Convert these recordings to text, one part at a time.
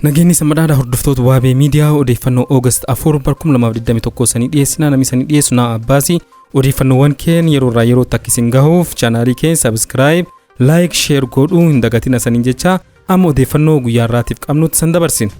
Nageenyi sammadaadha hordoftoota Wabe Media odeeffannoo August 4 2021 sanii dhiyeessina namni sanii dhiyeessu na Abbaasi odeeffannoowwan keen yeroo yeroo takkisin gahuuf chaanaalii keen subscribe like share godhuu hin dagatina sanii jecha amma odeeffannoo guyyaa irraatiif qabnutti san dabarsina.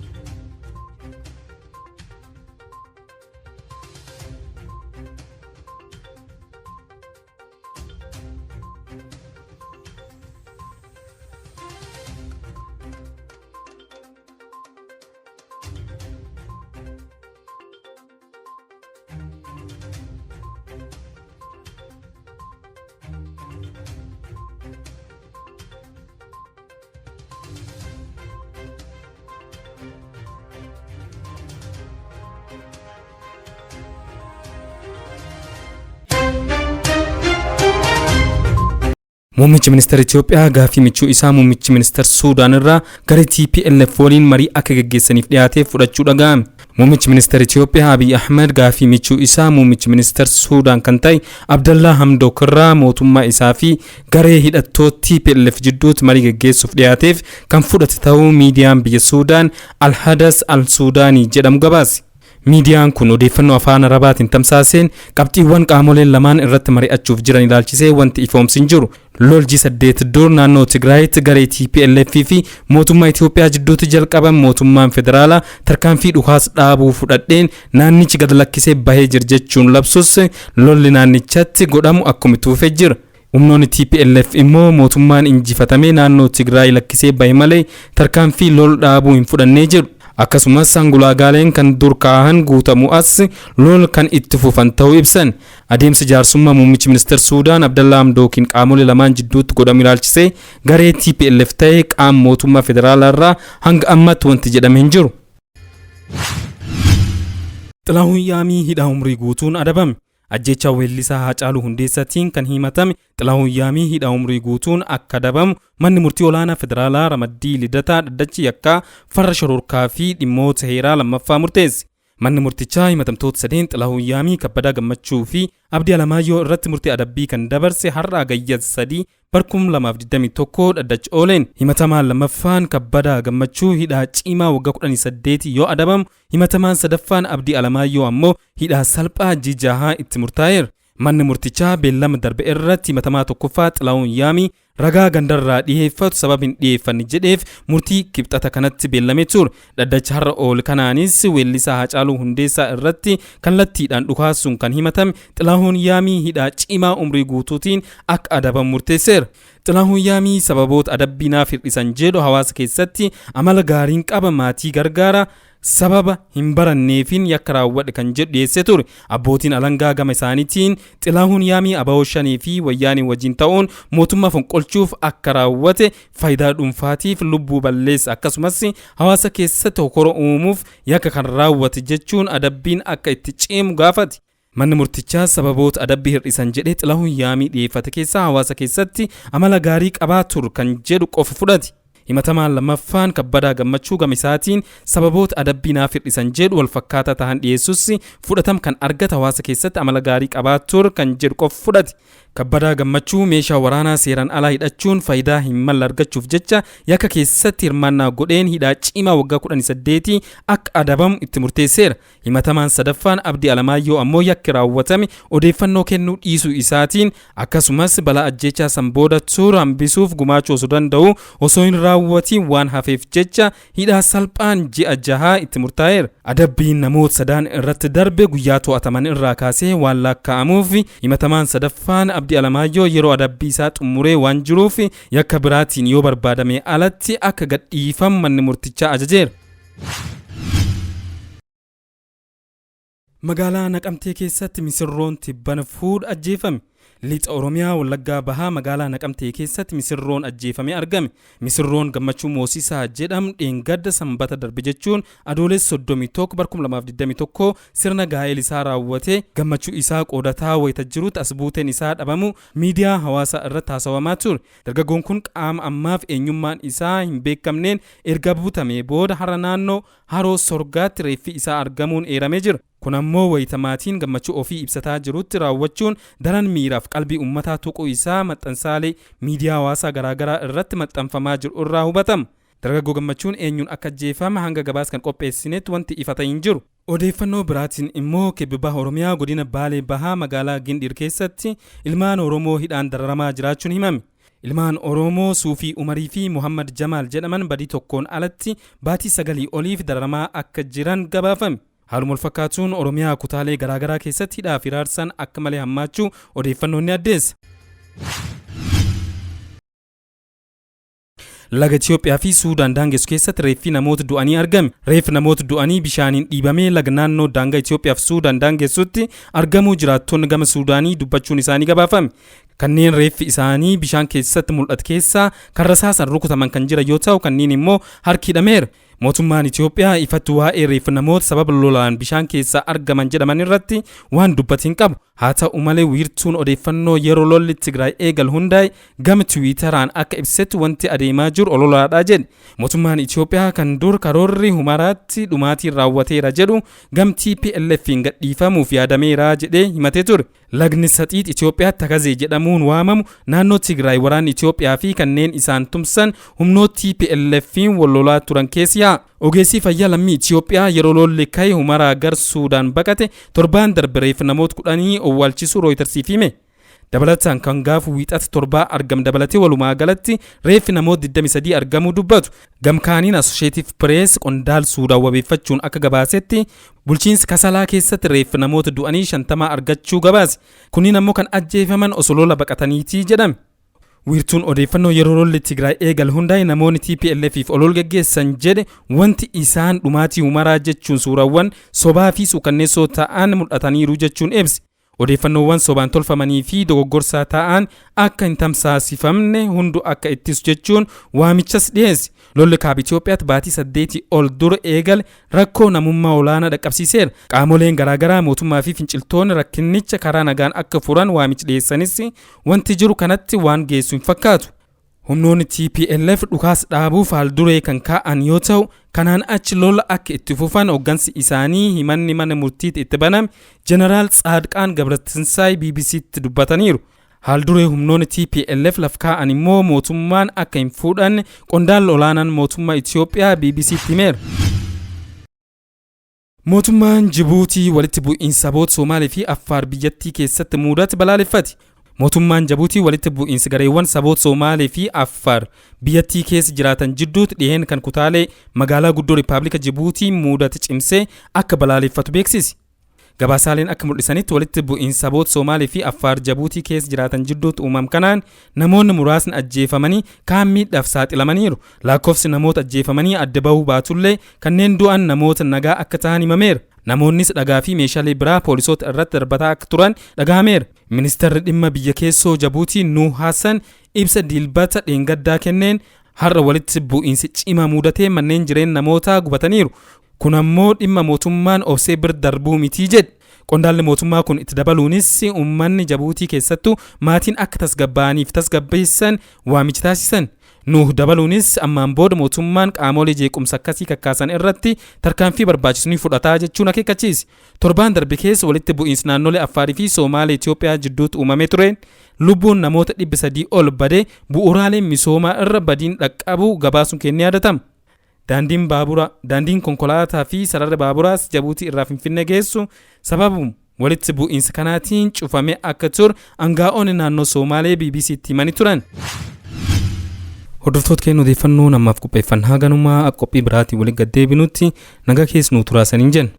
Muummichi ministeera Ethiopia gaafii michuu isaa muummichi ministeera Suudaan irraa gara TPLF waliin marii akka gaggeessaniif dhiyaatee fudhachuu dhaga'ame. Muummichi ministeera Ethiopia Abiy Ahmed gaafii michuu isaa muummichi ministeera Suudaan kan ta'e Abdallah Hamdok irraa mootummaa isaa fi garee hidhattoota TPLF jidduutti marii gaggeessuuf dhiyaateef kan fudhate ta'uu miidiyaan biyya Suudaan Al-Hadas Al-Sudaanii jedhamu gabaase. Miidiyaan kun odeeffannoo afaan Arabaatiin tamsaaseen qabxiiwwan qaamoleen lamaan irratti mari'achuuf jiran ilaalchisee wanti ifoomsin jiru lolji 8 dur naannoo Tigraayitti garee TPLF fi mootummaa Itoophiyaa jidduutti jalqaban mootummaan federaalaa tarkaanfii dhukaas dhaabuu fudhadheen naannichi gad lakkisee bahee jira jechuun labsus lolli naannichatti godhamu akkuma tuufee jira. Humnoonni TPLF immoo mootummaan injifatamee naannoo Tigraay lakkisee bahee malee tarkaanfii lol dhaabuu hin fudhannee jiru. Akkasumas sangulaagaaleen kan dur kaa'an guutamu as lol kan itti fufan ta'uu ibsan. Adeemsa jaarsummaa muummichi ministeera Suudaan Abdallah Hamdokiin qaamolee lamaan jidduutti godhamu ilaalchisee garee TPLF ta'ee qaama mootummaa federaalaa irraa hanga ammatti wanti jedhame hin jiru. Xilahuun yaamii hidhaa umrii guutuun adabame. Ajjecha weellisaa Haacaaluu Hundeessaatiin kan himatame Xilahuun yaamii hidhaa umrii guutuun akka adabamu manni murtii olaanaa federaalaa Ramaddii Lidataa dhaddachi yakkaa farra shororkaa fi dhimmoota heeraa lammaffaa murteesse. Manni murtichaa himatamtoota sadeen Xilahuun yaamii Kabbadaa Gammachuu fi Abdii Alamaayyoo irratti murtii adabbii kan dabarse Har'aa Guyyaa 3 2021 dhaddachi ooleen. Himatamaan lammaffaan Kabbadaa Gammachuu hidhaa cimaa waggaa 18 yoo adabamu himatamaan sadaffaan Abdii Alamaayyoo ammoo hidhaa salphaa ji'a 6 itti murtaa'eera. Manni murtichaa beellama darbe irratti himatamaa tokkoffaa Xilahuun yaamii ragaa gandarraa dhiyeeffatu sababa hin dhiyeeffanne jedheef murtii kibxata kanatti beellamee ture. Dhaddachi har'a ool kanaanis weellisaa Haacaaluu Hundeessaa irratti kallattiidhaan dhukaasuun kan himatame Xilahuun yaamii hidhaa cimaa umrii guutuutiin akka adabamu murteesseera. Xilahuun yaamii sababoota adabbii naaf hir'isan jedhu hawaasa keessatti amala gaariin qaba maatii gargaara sababa hin baranneefin yakka raawwadhe kan jedhu dhiyeessee ture. Abbootiin alangaa gama isaaniitiin Xilahuun yaamii abawoo shanii fi wayyaanii wajjin ta'uun mootummaa fonqolchuuf akka raawwate faayidaa dhuunfaatiif lubbuu balleessa akkasumas hawaasa keessatti hokora uumuuf yakka kan raawwate jechuun adabbiin akka itti cimu gaafate. Manni murtichaa sababoota adabbii hir'isan jedhee Xilahuun yaamii dhiyeeffate keessaa hawaasa keessatti amala gaarii qabaa ture kan jedhu qofa fudhate. Himatamaan lammaffaan Kabbadaa Gammachuu gama isaatiin sababoota adabbii naaf hir'isan jedhu wal fakkaataa ta'an dhiyeessus fudhatama kan argate hawaasa keessatti amala gaarii qabaa ture kan jedhu qofa fudhate. Kabbadaa Gammachuu meeshaa waraanaa seeraan alaa hidhachuun faayidaa hin malle argachuuf jecha yakka keessatti hirmaannaa godheen hidhaa cimaa waggaa 18 akka adabamu itti murteesseera. Himatamaan sadaffaan Abdii Alamaayyoo ammoo yakki raawwatame odeeffannoo kennuu dhiisuu isaatiin akkasumas balaa ajjechaa san booda ture hambisuuf gumaachuu osoo danda'u osoo hin raawwatiin waan hafeef jecha hidhaa salphaan ji'a 6 itti murtaa'eera. Adabbiin namoota sadaan irratti darbe guyyaa to'ataman irraa kaasee waan lakkaa'amuuf himatamaan sadaffaan Abdii Alamaayyoo yeroo adabbii isaa xumuree waan jiruuf yakka biraatiin yoo barbaadame alatti akka gadhiifamu manni murtichaa ajajeera. Magaalaa Naqamtee keessatti misirroon tibbana fuudh ajjeefame. Lixa Oromiyaa Wallaggaa Bahaa magaalaa Naqamtee keessatti misirroon ajjeefamee argame. Misirroon Gammachuu Moosisaa jedhamu dheengadda sanbata darbe jechuun adoolessa 31 2021 sirna gaa'el isaa raawwate gammachuu isaa qoodataa wayita jirutti as buuteen isaa dhabamu miidiyaa hawaasaa irratti haasawamaa ture. Dargaggoon kun qaama ammaaf eenyummaan isaa hin beekamneen erga buutamee booda hara naannoo Haroo Sorgaatti reeffi isaa argamuun eeramee jira. Kun ammoo wayita maatiin gammachuu ofii ibsataa jirutti raawwachuun daran miiraaf qalbii ummataa tuquu isaa maxxansaalee miidiyaa hawaasaa garaagaraa irratti maxxanfamaa jiru irraa hubatama. Dargaggoo Gammachuun eenyuun akka ajjeefame hanga gabaas kan qopheessinetti wanti ifa ta'e hin jiru. Odeeffannoo biraatiin immoo kibba Oromiyaa godina Baalee Bahaa magaalaa Gindir keessatti ilmaan Oromoo hidhaan dararamaa jiraachuun himame. Ilmaan Oromoo Suufii Umarii fi Mohammed Jamaal jedhaman badii tokkoon alatti baatii 9 oliif dararamaa akka jiran gabaafame. Haaluma fakkaatuun Oromiyaa kutaalee garaagaraa keessatti hidhaa fi raarsaan akka malee hammaachuu odeeffannoon ni addeessa. Laga Ethiopiyaa fi Suudaan daangessu keessatti reeffi namoota du'anii argame. Reeffi namoota du'anii bishaaniin dhiibamee laga naannoo daangaa Ethiopiyaa fi Suudaan daangessutti argamuu jiraattonni gama Suudaanii dubbachuun isaanii gabaafame. Kanneen reeffi isaanii bishaan keessatti mul'atu keessaa kan rasaasan rukutaman kan jira yoo ta'u kanneen immoo harki hidhameera. Mootummaan Ethiopiyaa ifatti waa'ee reeffi namoota sababa lolaan bishaan keessaa argaman jedhaman irratti waan dubbatiin qabu. Haa ta'u malee wiirtuun odeeffannoo yeroo lolli Tigray eegal hundaa'e gama Tiwiitaraan akka ibsetti wanti adeemaa jiru ololaadha jedhe. Mootummaan Ethiopiyaa kan dur karoorri humaraatti dhumaatiin raawwateera jedhu gam TPLF'n gadhiifamuuf yaadameera jedhee himatee ture. Lagni Saxiit Ethiopiyaa Takazee jedhamuun waamamu naannoo Tigray waraanni Ethiopiyaa fi kanneen isaan tumsan humnoota TPLF'n wal lolaa turan keessaa. Ogeessi fayyaa lammii Ethiopiyaa yeroo lolli ka'e humaraa gar Suudaan baqate torbaan darbe reeffi namoota 10 owwaalchisuu Rooyitersiif hime. Dabalataan kan gaafa wiixata torbaa argam dabalatee walumaa galatti reeffi namoota 23 argamuu dubbatu. Gamkaaniin Associated Press qondaal Suudaan wabeeffachuun akka gabaasetti bulchiinsi Kasalaa keessatti reeffi namoota du'anii 50 argachuu gabaase. Kunniin ammoo kan ajjeefaman osoo lola baqataniitii jedhame. Wiirtuun odeeffannoo yeroo lolli Tigray eegal hundaa'e namoonni TPLF'if olol geggeessan jedhe wanti isaan dhumaatii humaraa jechuun suurawwan sobaa fi suukanneessoo ta'an mul'ataniiru jechuun ibse. Odeeffannoowwan sobaan tolfamanii fi dogoggorsaa ta'an akka hin tamsaasifamne hundu akka ittisu jechuun waamichas dhiyeesse. Lolli kaaba Itoophiyaatti baatii 8 ol dura eegale rakkoo namummaa olaanaa dhaqqabsiiseera. Qaamoleen garaagaraa mootummaa fi finciltoonni rakkinicha karaa nagaan akka furan waamicha dhiyeessanis wanti jiru kanatti waan geessu hin fakkaatu. Humnoonni TPLF dhukaas dhaabuuf haalduree kan kaa'an yoo ta'u kanaan achi lola akka itti fufan hooggansi isaanii himanni mana murtiitti itti baname Jeneraal Tsaadqaan Gabratinsaay BBC'tti dubbataniiru. Haalduree humnoonni TPLF laf kaa'an immoo mootummaan akka hin fuudhanne qondaalli olaanaan mootummaa Itoophiyaa BBC'tti himeera. Mootummaan Jibuutii walitti bu'iinsa saboota Somaalee fi Affaar biyyattii keessatti mudate balaaleffate. Mootummaan Jibuutii walitti bu'iinsa gareewwan saboota Somaalee fi Affaar biyyattii keessa jiraatan jidduutti dhiyeen kan kutaalee magaalaa guddoo Rippaabilika Jibuutii mudate cimsee akka balaaleffatu beeksise. Gabaasaaleen akka mul'isanitti walitti bu'iinsa saboota Somaalee fi Affaar Jibuutii keessa jiraatan jidduutti uumam kanaan namoonni muraasni ajjeefamanii kaan miidhaaf saaxilamaniiru. Lakkoofsi namoota ajjeefamanii adda bahuu baatullee kanneen du'an namoota nagaa akka ta'an himameera. Namoonnis dhagaa fi meeshaalee biraa poolisoota irratti darbataa akka turan dhagahameera. Ministeerri dhimma biyya keessoo Jibuutii Nuh Hassan ibsa dilbata dheengaddaa kenneen har'a walitti bu'iinsi cimaa mudatee manneen jireenya namootaa gubataniiru. Kun ammoo dhimma mootummaan obsee bir darbuu mitii jedhe. Qondaalli mootummaa kun itti dabaluunis uummanni Jibuutii keessattuu maatiin akka tasgabbaa'aniif tasgabbeessan waamicha taasisan. Nuh dabaluunis ammaan booda mootummaan qaamolee jeequmsa akkasii kakkaasan irratti tarkaanfii barbaachisu ni fudhataa jechuun akeekkachiise. Torbaan darbe keessa walitti bu'iinsi naannolee Affaarii fi Somaalee Itoophiyaa jidduutti uumamee ture. Lubbuun namoota 300 ol badee bu'uuraaleen misoomaa irra badiin dhaqqabu gabaasuun kennee yaadatama. Daandiin konkolaataa fi sararri baaburaas Jibuutii irraa Finfinnee geessu sababuma walitti bu'iinsa kanaatiin cufamee akka ture aangaa'onni naannoo Somaalee BBC'tti himanii turan. Hordoftoota keenya odeeffannoo namaaf qopheeffannaa ganumaa qophii biraatiin waliin gaddeebinutti nagaa keessa nu turaasaniin jenna.